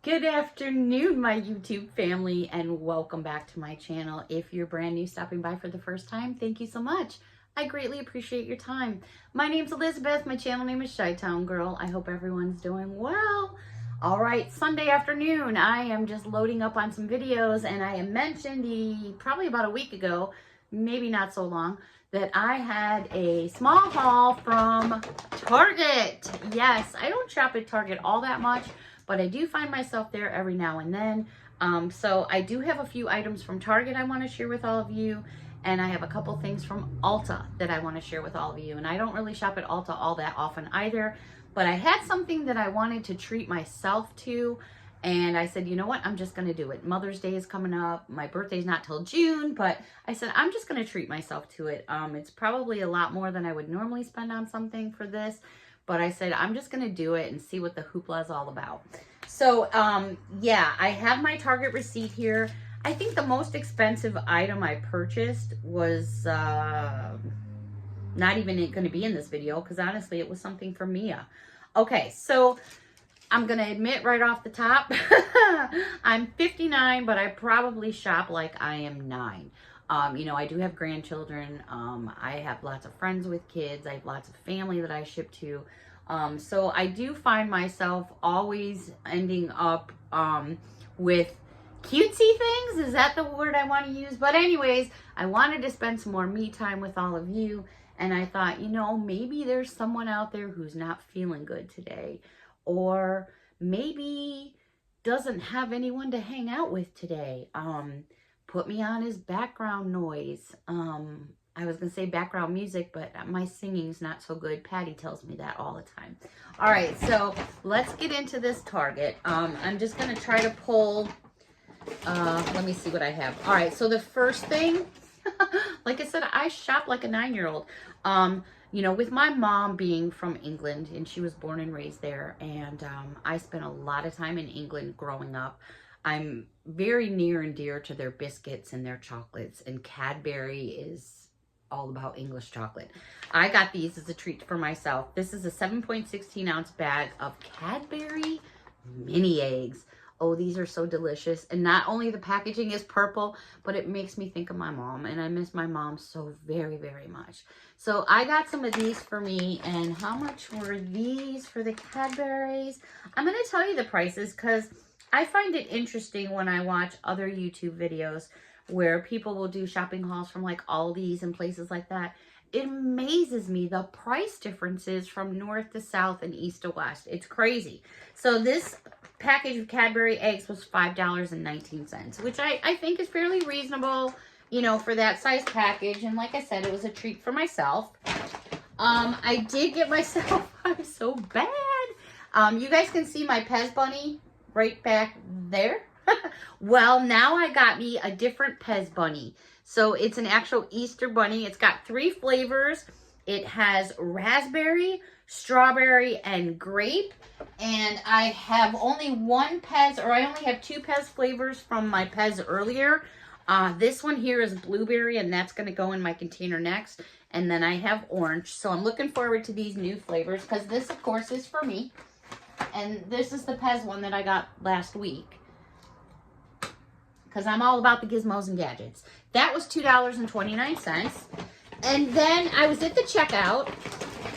Good afternoon, my YouTube family, and welcome back to my channel. If you're brand new stopping by for the first time, thank you so much. I greatly appreciate your time. My name's Elizabeth. My channel name is ChiTownGirl. I hope everyone's doing well. All right, Sunday afternoon. I am just loading up on some videos, and I mentioned probably about a week ago, maybe not so long, that I had a small haul from Target. Yes, I don't shop at Target all that much, but I do find myself there every now and then. So I do have a few items from Target I want to share with all of you, and I have a couple things from Ulta that I want to share with all of you. And I don't really shop at Ulta all that often either, but I had something that I wanted to treat myself to, and I said, you know what, I'm just going to do it. Mother's Day is coming up. My birthday's not till June, but I said, I'm just going to treat myself to it. It's probably a lot more than I would normally spend on something for this, but I said, I'm just going to do it and see what the hoopla is all about. So, yeah, I have my Target receipt here. I think the most expensive item I purchased was not even going to be in this video because honestly, it was something for Mia. Okay, so I'm going to admit right off the top, I'm 59, but I probably shop like I am 9. You know, I do have grandchildren. I have lots of friends with kids. I have lots of family that I ship to. So I do find myself always ending up with cutesy things. Is that the word I want to use? But anyways, I wanted to spend some more me time with all of you. And I thought, you know, maybe there's someone out there who's not feeling good today. Or maybe doesn't have anyone to hang out with today. Put me on as background noise. I was going to say background music, but my singing's not so good. Patty tells me that all the time. All right, so let's get into this Target. I'm just going to try to pull, let me see what I have. All right, so the first thing, like I said, I shop like a 9-year-old. You know, with my mom being from England, and she was born and raised there, and I spent a lot of time in England growing up. I'm very near and dear to their biscuits and their chocolates, and Cadbury is all about English chocolate. I got these as a treat for myself. This is a 7.16 ounce bag of Cadbury mini eggs. Oh, these are so delicious. And not only the packaging is purple, but it makes me think of my mom. And I miss my mom so very, very much. So I got some of these for me. And how much were these for the Cadburys? I'm going to tell you the prices because I find it interesting when I watch other YouTube videos where people will do shopping hauls from like Aldi's and places like that. It amazes me the price differences from north to south and east to west. It's crazy. So this package of Cadbury eggs was $5.19, which I think is fairly reasonable, you know, for that size package. And like I said, it was a treat for myself. I did get myself, I'm so bad. You guys can see my Pez bunny right back there. Well, now I got me a different Pez bunny. So it's an actual Easter bunny. It's got 3 flavors. It has raspberry, strawberry, and grape. And I have only one Pez, or I only have 2 Pez flavors from my Pez earlier. This one here is blueberry, and that's going to go in my container next. And then I have orange. So I'm looking forward to these new flavors because this, of course, is for me. And this is the Pez one that I got last week, because I'm all about the gizmos and gadgets. That was $2.29. And then I was at the checkout,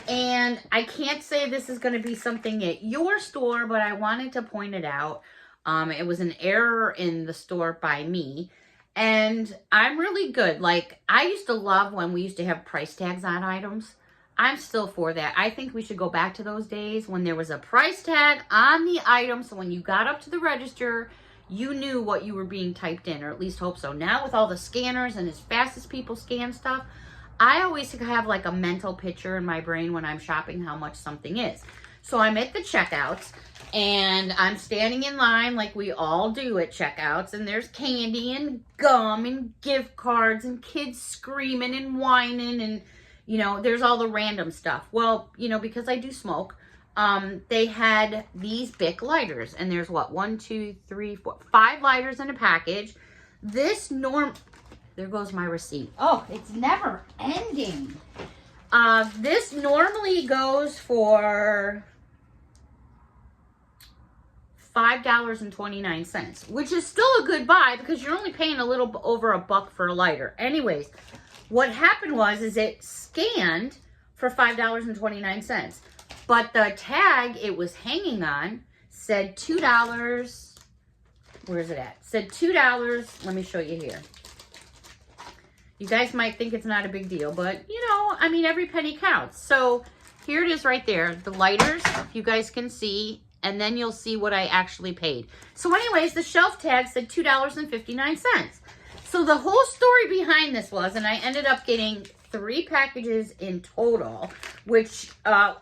and I can't say this is going to be something at your store, but I wanted to point it out. It was an error in the store by me, and I'm really good. Like, I used to love when we used to have price tags on items. I'm still for that. I think we should go back to those days when there was a price tag on the item, so when you got up to the register, you knew what you were being typed in, or at least hope so. Now with all the scanners and as fast as people scan stuff, I always have like a mental picture in my brain when I'm shopping how much something is. So I'm at the checkouts, and I'm standing in line like we all do at checkouts, and there's candy and gum and gift cards and kids screaming and whining, and, you know, there's all the random stuff. Well, you know, because I do smoke, they had these Bic lighters, and there's what, 1, 2, 3, 4, 5 lighters in a package. This there goes my receipt. Oh, it's never ending. This normally goes for $5.29, which is still a good buy because you're only paying a little over $1 for a lighter. Anyways, what happened is it scanned for $5.29, but the tag it was hanging on said $2. Where is it at? Said $2. Let me show you here. You guys might think it's not a big deal, but you know, I mean, every penny counts. So here it is right there. The lighters, you guys can see, and then you'll see what I actually paid. So anyways, the shelf tag said $2.59. So the whole story behind this was, and I ended up getting 3 packages in total, which I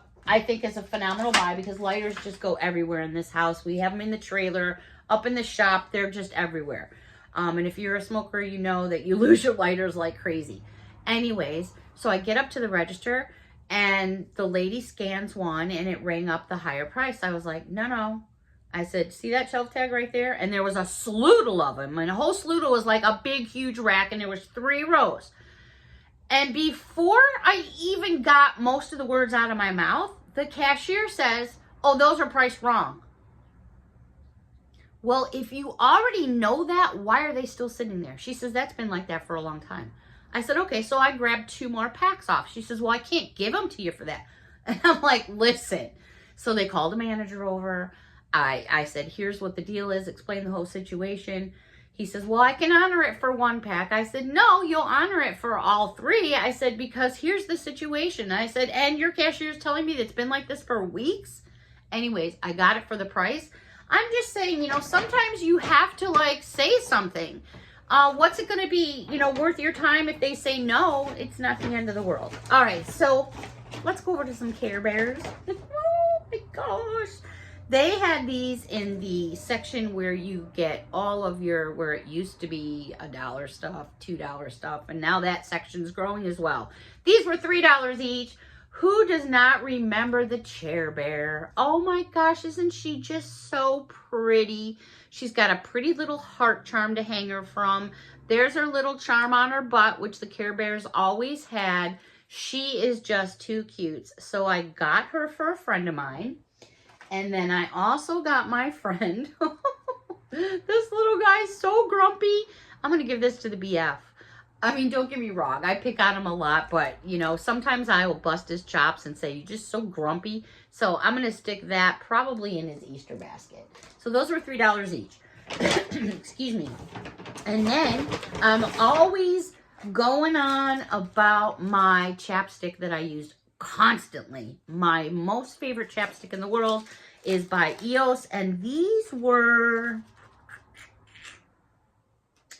think is a phenomenal buy because lighters just go everywhere in this house. We have them in the trailer, up in the shop. They're just everywhere. And if you're a smoker, you know that you lose your lighters like crazy. Anyways, so I get up to the register and the lady scans one and it rang up the higher price. I was like, no. I said, see that shelf tag right there? And there was a sloodle of them. And a whole sloodle was like a big, huge rack, and there was 3 rows. And before I even got most of the words out of my mouth, the cashier says, oh, those are priced wrong. Well, if you already know that, why are they still sitting there? She says, that's been like that for a long time. I said, okay, so I grabbed 2 more packs off. She says, well, I can't give them to you for that. And I'm like, listen. So they called the manager over. I said, here's what the deal is, explain the whole situation. He says, well, I can honor it for 1 pack. I said, no, you'll honor it for all 3. I said, because here's the situation. I said, and your cashier's telling me that it's been like this for weeks. Anyways, I got it for the price. I'm just saying, you know, sometimes you have to like say something. What's it going to be, you know, worth your time if they say no? It's not the end of the world. All right, so let's go over to some Care Bears. Oh my gosh. They had these in the section where you get all of your, where it used to be $1 stuff, $2 stuff, and now that section's growing as well. These were $3 each. Who does not remember the Care Bear? Oh my gosh, isn't she just so pretty? She's got a pretty little heart charm to hang her from. There's her little charm on her butt, which the Care Bears always had. She is just too cute. So I got her for a friend of mine. And then I also got my friend. This little guy's so grumpy. I'm going to give this to the BF. I mean, don't get me wrong. I pick on him a lot, but, you know, sometimes I will bust his chops and say, you're just so grumpy. So I'm going to stick that probably in his Easter basket. So those were $3 each. Excuse me. And then I'm always going on about my chapstick that I used constantly. My most favorite chapstick in the world is by EOS, and these were,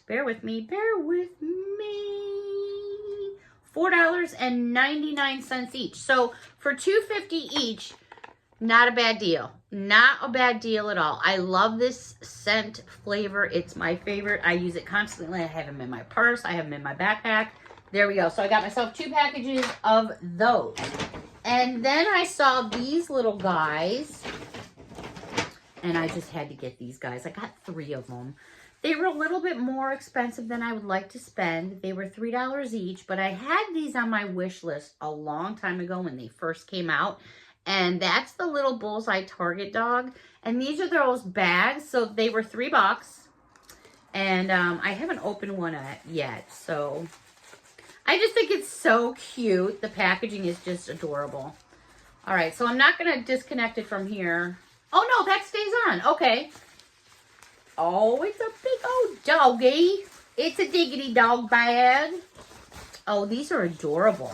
bear with me, $4.99 each. So for $2.50 each, not a bad deal. Not a bad deal at all. I love this scent flavor. It's my favorite. I use it constantly. I have them in my purse. I have them in my backpack. There we go. So I got myself 2 packages of those. And then I saw these little guys. And I just had to get these guys. I got 3 of them. They were a little bit more expensive than I would like to spend. They were $3 each. But I had these on my wish list a long time ago when they first came out. And that's the little Bullseye Target dog. And these are those bags. So they were $3. And I haven't opened one yet. So I just think it's so cute. The packaging is just adorable. All right, so I'm not going to disconnect it from here. Oh, no, that stays on. Okay. Oh, it's a big old doggy. It's a diggity dog bag. Oh, these are adorable.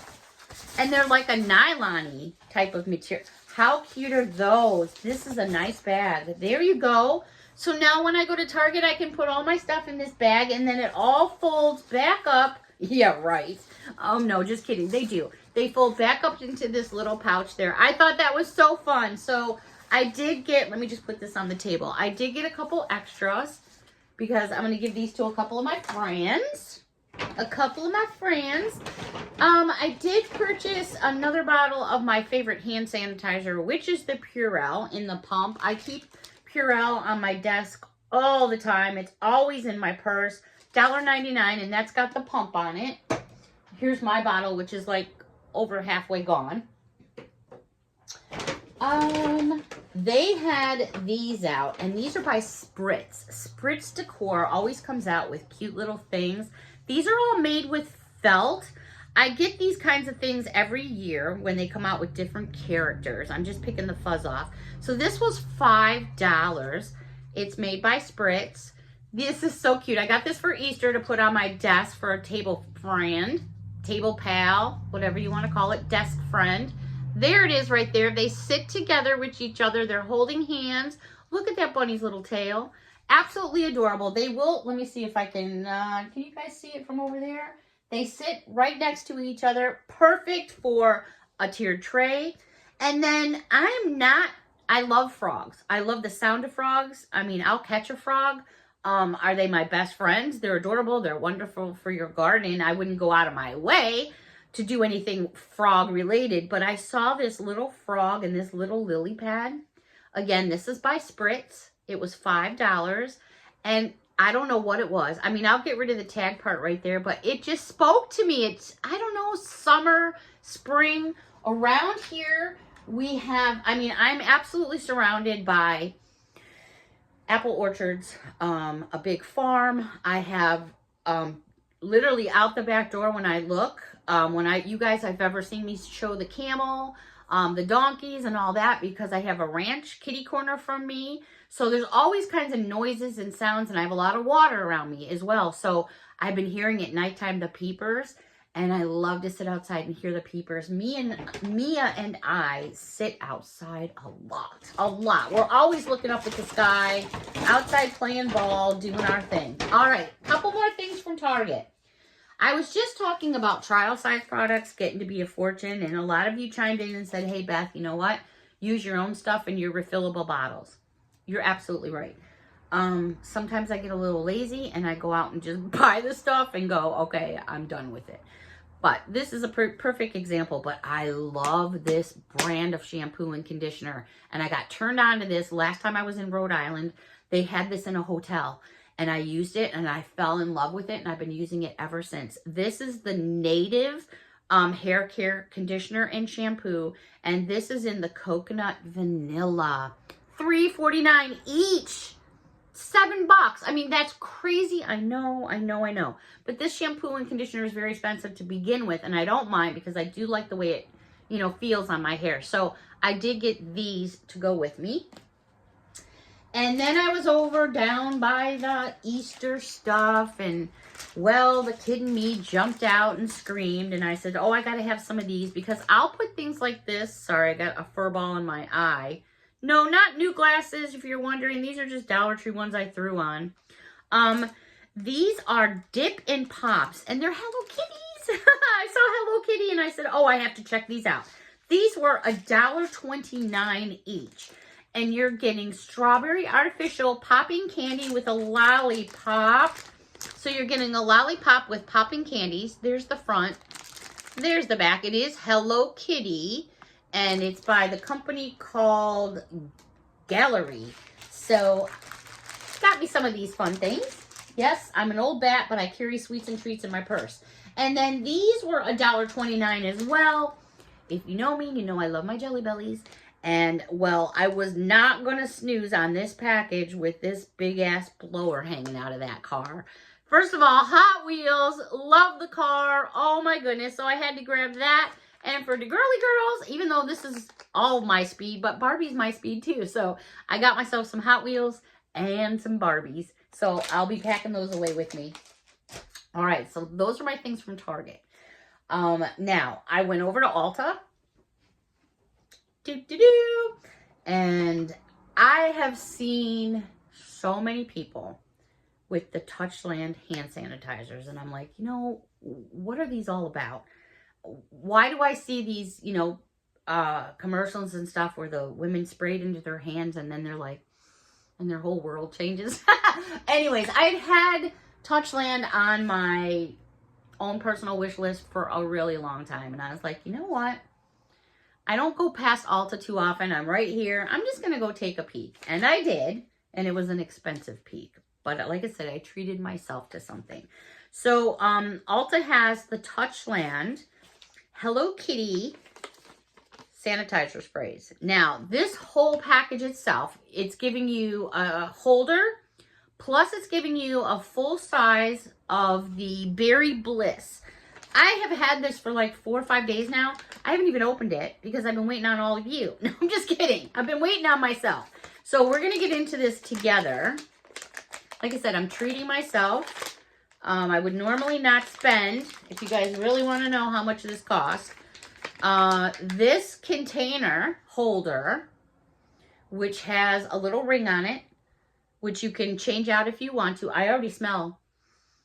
And they're like a nylon-y type of material. How cute are those? This is a nice bag. There you go. So now when I go to Target, I can put all my stuff in this bag, and then it all folds back up. Yeah, right. Oh, no, just kidding. They do. They fold back up into this little pouch there. I thought that was so fun. So I did get, let me just put this on the table. I did get a couple extras because I'm going to give these to a couple of my friends. I did purchase another bottle of my favorite hand sanitizer, which is the Purell in the pump. I keep Purell on my desk all the time. It's always in my purse. $1.99, and that's got the pump on it. Here's my bottle, which is like over halfway gone. they had these out, and these are by Spritz. Spritz Decor always comes out with cute little things. These are all made with felt. I get these kinds of things every year when they come out with different characters. I'm just picking the fuzz off. So this was $5. It's made by Spritz. This is so cute. I got this for Easter to put on my desk for a table friend, table pal, whatever you want to call it, desk friend. There it is right there. They sit together with each other. They're holding hands. Look at that bunny's little tail. Absolutely adorable. They will, let me see if I can you guys see it from over there? They sit right next to each other. Perfect for a tiered tray. And then I love frogs. I love the sound of frogs. I mean, I'll catch a frog. Are they my best friends? They're adorable. They're wonderful for your garden. I wouldn't go out of my way to do anything frog related, but I saw this little frog and this little lily pad. Again, this is by Spritz. It was $5, and I don't know what it was. I mean, I'll get rid of the tag part right there, but it just spoke to me. It's, I don't know, summer, spring. Around here, we have, I mean, I'm absolutely surrounded by apple orchards, a big farm. I have literally out the back door when I look, you guys have ever seen me show the camel, the donkeys and all that, because I have a ranch kitty corner from me. So there's always kinds of noises and sounds, and I have a lot of water around me as well. So I've been hearing at nighttime the peepers, and I love to sit outside and hear the peepers. Mia and I sit outside a lot. We're always looking up at the sky, outside playing ball, doing our thing. All right, couple more things from Target. I was just talking about trial size products getting to be a fortune, and a lot of you chimed in and said, hey, Beth, you know what? Use your own stuff in your refillable bottles. You're absolutely right. Sometimes I get a little lazy and I go out and just buy the stuff and go, okay, I'm done with it. But this is a perfect example, but I love this brand of shampoo and conditioner. And I got turned on to this last time I was in Rhode Island. They had this in a hotel. And I used it and I fell in love with it, and I've been using it ever since. This is the Native hair care conditioner and shampoo, and this is in the coconut vanilla. $3.49 each. $7. I mean, that's crazy. I know. But this shampoo and conditioner is very expensive to begin with, and I don't mind because I do like the way it, you know, feels on my hair. So I did get these to go with me. And then I was over down by the Easter stuff, and, well, the kid in me jumped out and screamed, and I said, oh, I got to have some of these, because I'll put things like this. Sorry, I got a fur ball in my eye. No, not new glasses, if you're wondering. These are just Dollar Tree ones I threw on. These are Dip and Pops, and they're Hello Kitties. I saw Hello Kitty, and I said, oh, I have to check these out. These were $1.29 each. And you're getting strawberry artificial popping candy with a lollipop. So you're getting a lollipop with popping candies. There's the front. There's the back. It is Hello Kitty. And it's by the company called Gallery. So got me some of these fun things. Yes, I'm an old bat, but I carry sweets and treats in my purse. And then these were $1.29 as well. If you know me, you know I love my Jelly Bellies. And, well, I was not going to snooze on this package with this big-ass blower hanging out of that car. First of all, Hot Wheels, love the car. Oh, my goodness. So I had to grab that. And for the girly girls, even though this is all my speed, but Barbie's my speed too. So I got myself some Hot Wheels and some Barbies. So I'll be packing those away with me. All right, so those are my things from Target. Now, I went over to Ulta. And I have seen so many people with the Touchland hand sanitizers, and I'm like, you know, what are these all about? Why do I see these, you know, commercials and stuff where the women sprayed into their hands and then they're like, and their whole world changes? Anyways, I've had Touchland on my own personal wish list for a really long time, and I was like, you know what? I don't go past Ulta too often. I'm right here. I'm just going to go take a peek. And I did. And it was an expensive peek. But like I said, I treated myself to something. So Ulta has the Touchland Hello Kitty sanitizer sprays. Now, this whole package itself, it's giving you a holder, plus it's giving you a full size of the Berry Bliss. I have had this for like 4 or 5 days now. I haven't even opened it because I've been waiting on all of you. No, I'm just kidding. I've been waiting on myself. So we're going to get into this together. Like I said, I'm treating myself. I would normally not spend, if you guys really want to know how much this costs, this container holder, which has a little ring on it, which you can change out if you want to. I already smell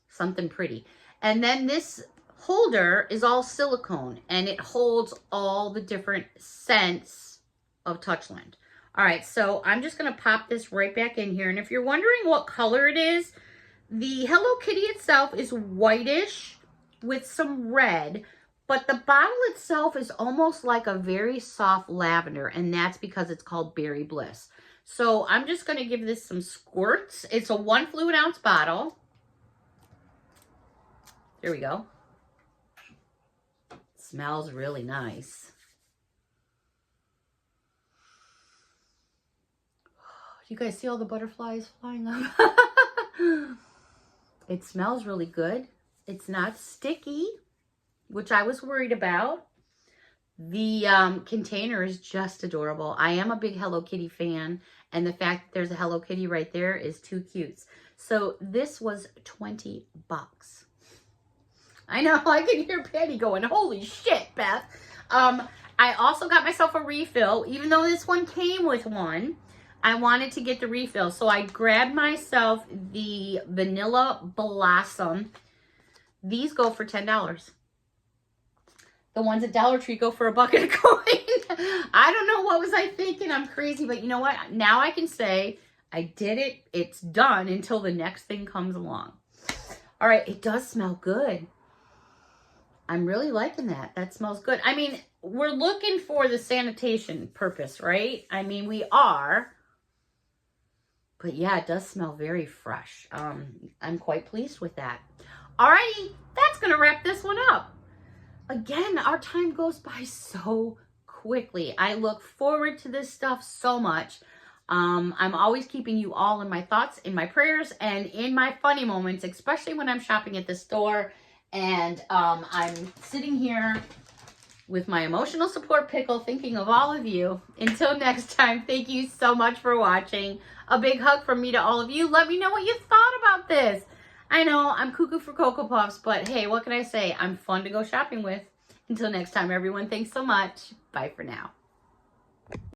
something pretty. And then this holder is all silicone, and it holds all the different scents of Touchland. All right, so I'm just going to pop this right back in here. And if you're wondering what color it is, the Hello Kitty itself is whitish with some red, but the bottle itself is almost like a very soft lavender, and that's because it's called Berry Bliss. So I'm just going to give this some squirts. It's a 1 fluid ounce bottle. Here we go. Smells really nice. You guys see all the butterflies flying up? It smells really good. It's not sticky, which I was worried about. The container is just adorable. I am a big Hello Kitty fan, and the fact that there's a Hello Kitty right there is too cute. So this was 20 bucks. I know, I can hear Patty going, holy shit, Beth. I also got myself a refill. Even though this one came with one, I wanted to get the refill. So I grabbed myself the Vanilla Blossom. These go for $10. The ones at Dollar Tree go for a bucket of coin. I don't know, what was I thinking? I'm crazy, but you know what? Now I can say I did it. It's done until the next thing comes along. All right, it does smell good. I'm really liking that. That smells good. I mean, we're looking for the sanitation purpose, right? I mean, we are. But yeah, it does smell very fresh. I'm quite pleased with that. Alrighty, that's going to wrap this one up. Again, our time goes by so quickly. I look forward to this stuff so much. I'm always keeping you all in my thoughts, in my prayers, and in my funny moments, especially when I'm shopping at the store. And I'm sitting here with my emotional support pickle thinking of all of you. Until next time, thank you so much for watching. A big hug from me to all of you. Let me know what you thought about this. I know I'm cuckoo for Cocoa Puffs, but hey, what can I say? I'm fun to go shopping with. Until next time, everyone, thanks so much. Bye for now.